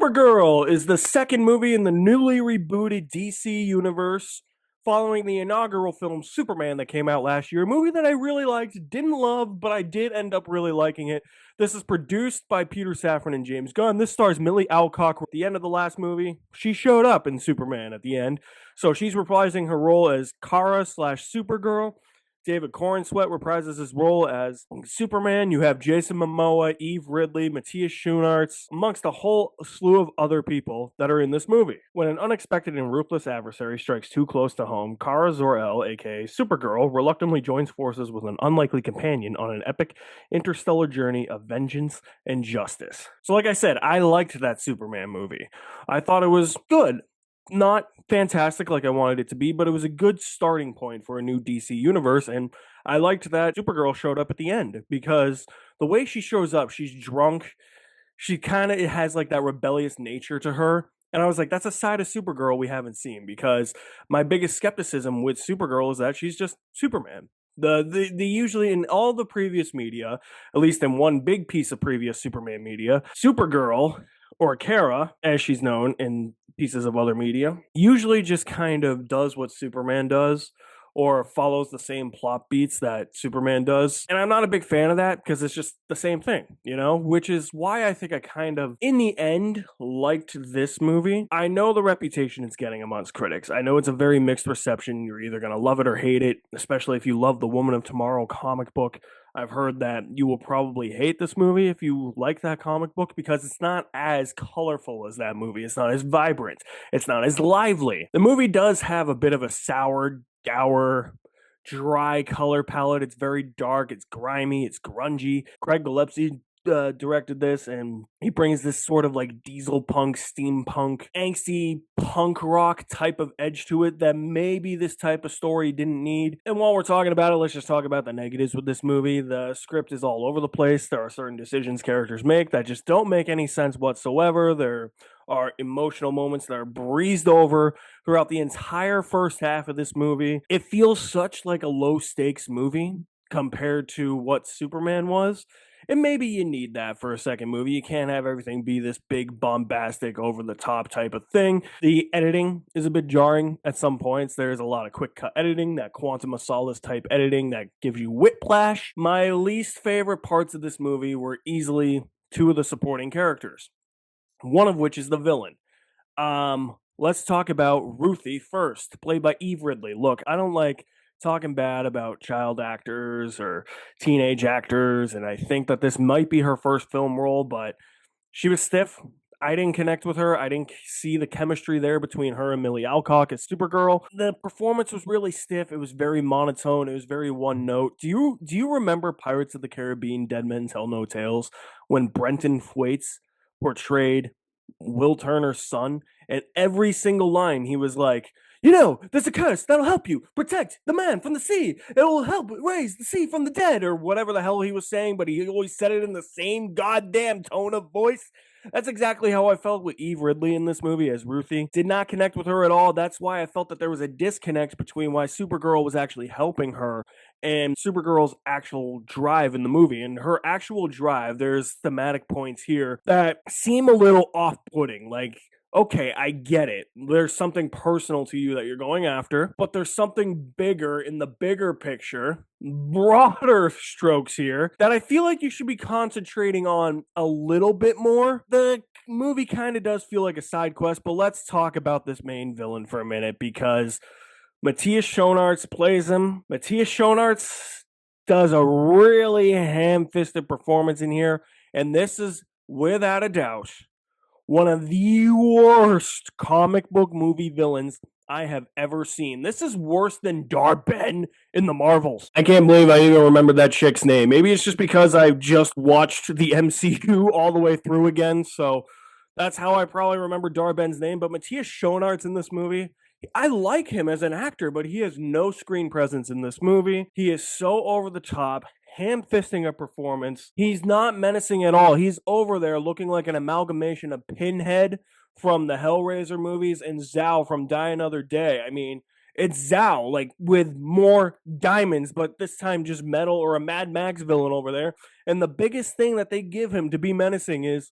Supergirl is the second movie in the newly rebooted DC universe following the inaugural film Superman that came out last year. A movie that I really liked, didn't love, but I did end up really liking it. This is produced by Peter Safran and James Gunn. This stars Millie Alcock at the end of the last movie. She showed up in Superman at the end. So she's reprising her role as Kara slash Supergirl. David Corenswet reprises his role as Superman. You have Jason Momoa, Eve Ridley, Matthias Schoenaerts, amongst a whole slew of other people that are in this movie. When an unexpected and ruthless adversary strikes too close to home, Kara Zor-El, aka Supergirl, reluctantly joins forces with an unlikely companion on an epic interstellar journey of vengeance and justice. So like I said, I liked that Superman movie. I thought it was good. Not fantastic like I wanted it to be, but it was a good starting point for a new DC universe. And I liked that Supergirl showed up at the end because the way she shows up, she's drunk. She kind of has like that rebellious nature to her. And I was like, that's a side of Supergirl we haven't seen, because my biggest skepticism with Supergirl is that she's just Superman. The usually in all the previous media, at least in one big piece of previous Superman media, Supergirl, or Kara, as she's known in pieces of other media, usually just kind of does what Superman does or follows the same plot beats that Superman does. And I'm not a big fan of that because it's just the same thing, which is why I think I kind of, in the end, liked this movie. I know the reputation it's getting amongst critics. I know it's a very mixed reception. You're either going to love it or hate it, especially if you love the Woman of Tomorrow comic book. I've heard that you will probably hate this movie if you like that comic book because it's not as colorful as that movie. It's not as vibrant. It's not as lively. The movie does have a bit of a sour, dour, dry color palette. It's very dark. It's grimy. It's grungy. Craig Gillespie directed this, and he brings this sort of like diesel punk, steampunk, angsty punk rock type of edge to it that maybe this type of story didn't need. And while we're talking about it, let's just talk about the negatives with this movie. The script is all over the place. There are certain decisions characters make that just don't make any sense whatsoever. There are emotional moments that are breezed over throughout the entire first half of this movie. It feels such like a low stakes movie compared to what Superman was. And maybe you need that for a second movie. You can't have everything be this big, bombastic, over-the-top type of thing. The editing is a bit jarring at some points. There's a lot of quick-cut editing, that Quantum of Solace type editing that gives you whiplash. My least favorite parts of this movie were easily two of the supporting characters, one of which is the villain. Let's talk about Ruthie first, played by Eve Ridley. Look, I don't like talking bad about child actors or teenage actors, and I think that this might be her first film role, but she was stiff. I didn't connect with her. I didn't see the chemistry there between her and Millie Alcock as Supergirl. The performance was really stiff. It was very monotone. It was very one note. Do you remember Pirates of the Caribbean: Dead Men Tell No Tales when Brenton Thwaites portrayed Will Turner's son, and every single line he was like, there's a curse that'll help you protect the man from the sea. It will help raise the sea from the dead, or whatever the hell he was saying, but he always said it in the same goddamn tone of voice. That's exactly how I felt with Eve Ridley in this movie as Ruthie. Did not connect with her at all. That's why I felt that there was a disconnect between why Supergirl was actually helping her and Supergirl's actual drive in the movie. And her actual drive, there's thematic points here that seem a little off-putting. Like, okay, I get it. There's something personal to you that you're going after, but there's something bigger in the bigger picture, broader strokes here, that I feel like you should be concentrating on a little bit more. The movie kind of does feel like a side quest, but let's talk about this main villain for a minute, because Matthias Schoenaerts plays him. Matthias Schoenaerts does a really ham-fisted performance in here, and this is, without a doubt, one of the worst comic book movie villains I have ever seen. This is worse than Dar-Ben in the Marvels. I can't believe I even remember that chick's name. Maybe it's just because I just watched the MCU all the way through again, so that's how I probably remember Dar-Ben's name. But Matthias Schoenaerts in this movie, I like him as an actor, but he has no screen presence in this movie. He is so over the top, ham-fisting a performance. He's not menacing at all. He's over there looking like an amalgamation of Pinhead from the Hellraiser movies and Zao from Die Another Day. I mean, it's Zao, like, with more diamonds, but this time just metal, or a Mad Max villain over there. And the biggest thing that they give him to be menacing is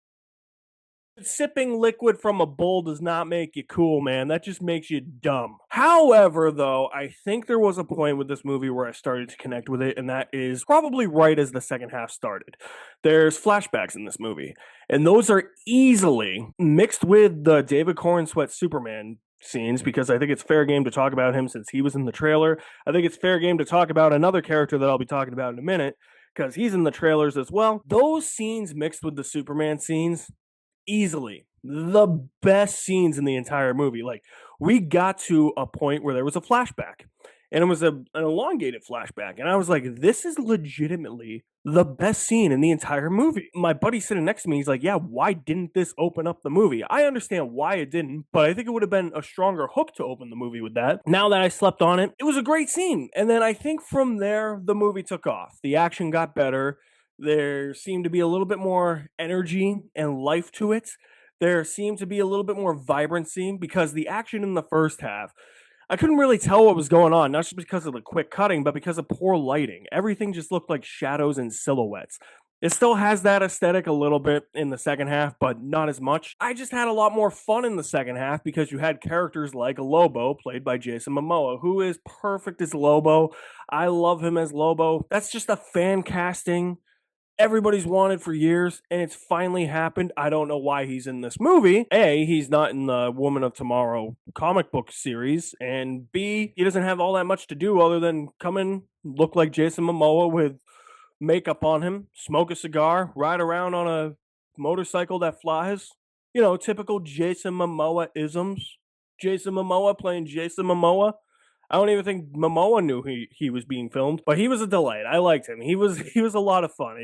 Sipping liquid from a bowl does not make you cool, man. That just makes you dumb. However, though, I think there was a point with this movie where I started to connect with it, and that is probably right as the second half started. There's flashbacks in this movie, and those are easily mixed with the David Cornsweet Superman scenes, because I think it's fair game to talk about him since he was in the trailer. I think it's fair game to talk about another character that I'll be talking about in a minute, because he's in the trailers as well. Those scenes mixed with the Superman scenes, easily the best scenes in the entire movie. Like, we got to a point where there was a flashback, and it was an elongated flashback, and I was like, this is legitimately the best scene in the entire movie. My buddy sitting next to me, he's like, yeah, why didn't this open up the movie? I understand why it didn't, but I think it would have been a stronger hook to open the movie with that. Now that I slept on it, it was a great scene. And then I think from there the movie took off, the action got better, there seemed to be a little bit more energy and life to it. There seemed to be a little bit more vibrancy, because the action in the first half, I couldn't really tell what was going on, not just because of the quick cutting, but because of poor lighting. Everything just looked like shadows and silhouettes. It still has that aesthetic a little bit in the second half, but not as much. I just had a lot more fun in the second half because you had characters like Lobo, played by Jason Momoa, who is perfect as Lobo. I love him as Lobo. That's just a fan casting everybody's wanted for years, and it's finally happened. I don't know why he's in this movie. A, he's not in the Woman of Tomorrow comic book series, and B, he doesn't have all that much to do other than come in, look like Jason Momoa with makeup on him, smoke a cigar, ride around on a motorcycle that flies. You know, typical Jason Momoa isms. Jason Momoa playing Jason Momoa. I don't even think Momoa knew he was being filmed, but he was a delight. I liked him. He was a lot of fun.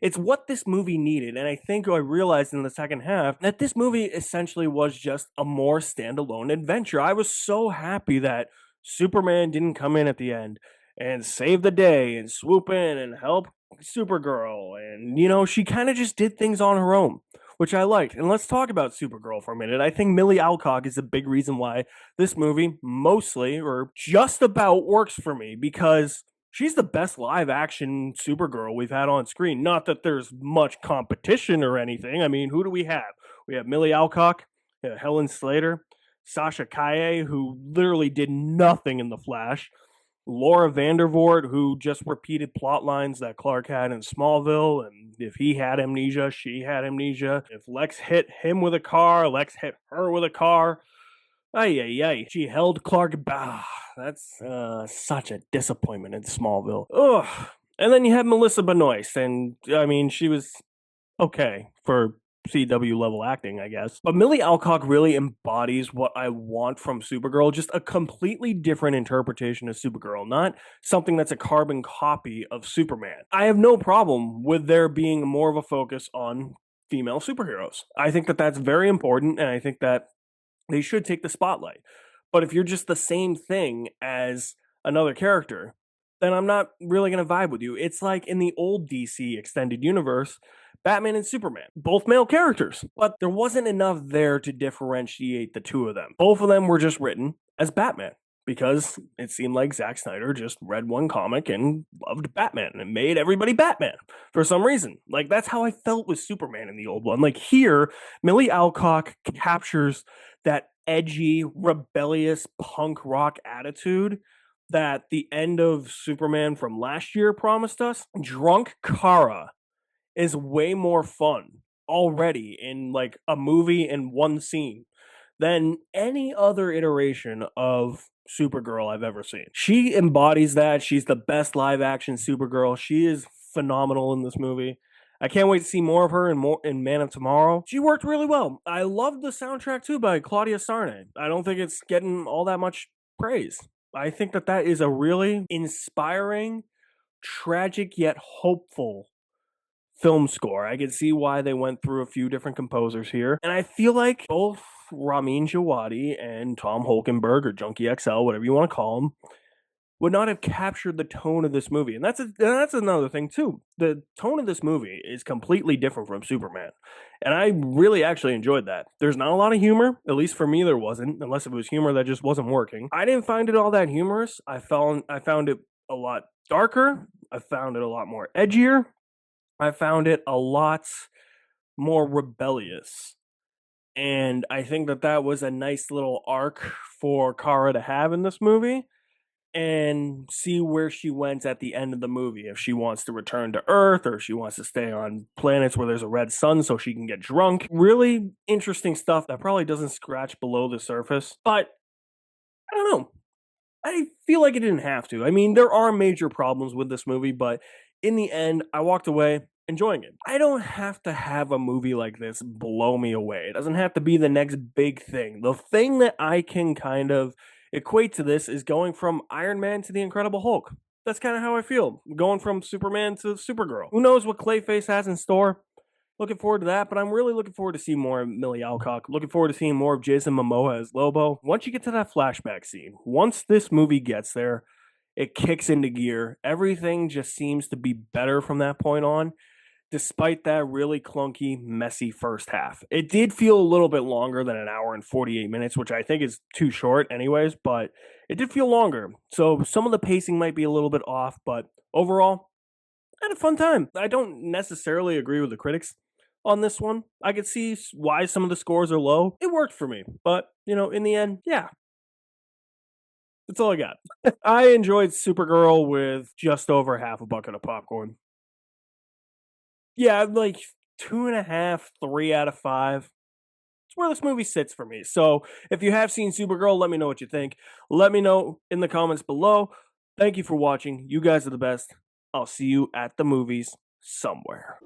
It's what this movie needed, and I think I realized in the second half that this movie essentially was just a more standalone adventure. I was so happy that Superman didn't come in at the end and save the day and swoop in and help Supergirl, and she kind of just did things on her own, which I liked. And let's talk about Supergirl for a minute. I think Millie Alcock is a big reason why this movie mostly or just about works for me, because she's the best live action Supergirl we've had on screen. Not that there's much competition or anything. I mean, who do we have? We have Millie Alcock, Helen Slater, Sasha Kaye, who literally did nothing in The Flash, Laura Vandervoort, who just repeated plot lines that Clark had in Smallville, and if he had amnesia, she had amnesia. If Lex hit him with a car, Lex hit her with a car. Ay, ay, ay. She held Clark. That's such a disappointment in Smallville. Ugh. And then you have Melissa Benoist, and I mean, she was okay for CW level acting, I guess. But Millie Alcock really embodies what I want from Supergirl, just a completely different interpretation of Supergirl, not something that's a carbon copy of Superman. I have no problem with there being more of a focus on female superheroes. I think that that's very important, and I think that they should take the spotlight. But if you're just the same thing as another character, then I'm not really going to vibe with you. It's like in the old DC extended universe, Batman and Superman, both male characters, but there wasn't enough there to differentiate the two of them. Both of them were just written as Batman, because it seemed like Zack Snyder just read one comic and loved Batman and made everybody Batman for some reason. Like, that's how I felt with Superman in the old one. Like, here, Millie Alcock captures that edgy, rebellious punk rock attitude that the end of Superman from last year promised us. Drunk Kara is way more fun already in like a movie in one scene than any other iteration of Supergirl I've ever seen. She embodies that. She's the best live action Supergirl. She is phenomenal in this movie. I can't wait to see more of her in Man of Tomorrow. She worked really well. I loved the soundtrack too by Claudia Sarne. I don't think it's getting all that much praise. I think that that is a really inspiring, tragic yet hopeful film score. I can see why they went through a few different composers here. And I feel like both Ramin Djawadi and Tom Holkenberg, or Junkie XL, whatever you want to call him, would not have captured the tone of this movie. And that's another thing too. The tone of this movie is completely different from Superman. And I really actually enjoyed that. There's not a lot of humor, at least for me there wasn't, unless it was humor that just wasn't working. I didn't find it all that humorous. I found it a lot darker. I found it a lot more edgier. I found it a lot more rebellious. And I think that that was a nice little arc for Kara to have in this movie and see where she went at the end of the movie. If she wants to return to Earth or if she wants to stay on planets where there's a red sun so she can get drunk. Really interesting stuff that probably doesn't scratch below the surface. But I don't know. I feel like it didn't have to. I mean, there are major problems with this movie, but in the end, I walked away enjoying it. I don't have to have a movie like this blow me away. It doesn't have to be the next big thing. The thing that I can kind of equate to this is going from Iron Man to the Incredible Hulk. That's kind of how I feel. Going from Superman to Supergirl. Who knows what Clayface has in store? Looking forward to that, but I'm really looking forward to seeing more of Millie Alcock. Looking forward to seeing more of Jason Momoa as Lobo. Once you get to that flashback scene, once this movie gets there, it kicks into gear. Everything just seems to be better from that point on, despite that really clunky, messy first half. It did feel a little bit longer than an hour and 48 minutes, which I think is too short, anyways, but it did feel longer. So some of the pacing might be a little bit off, but overall, I had a fun time. I don't necessarily agree with the critics on this one. I could see why some of the scores are low. It worked for me, but in the end, yeah, that's all I got. I enjoyed Supergirl with just over half a bucket of popcorn. Yeah, like 2.5, 3 out of 5. It's where this movie sits for me. So if you have seen Supergirl, let me know what you think. Let me know in the comments below. Thank you for watching. You guys are the best. I'll see you at the movies somewhere.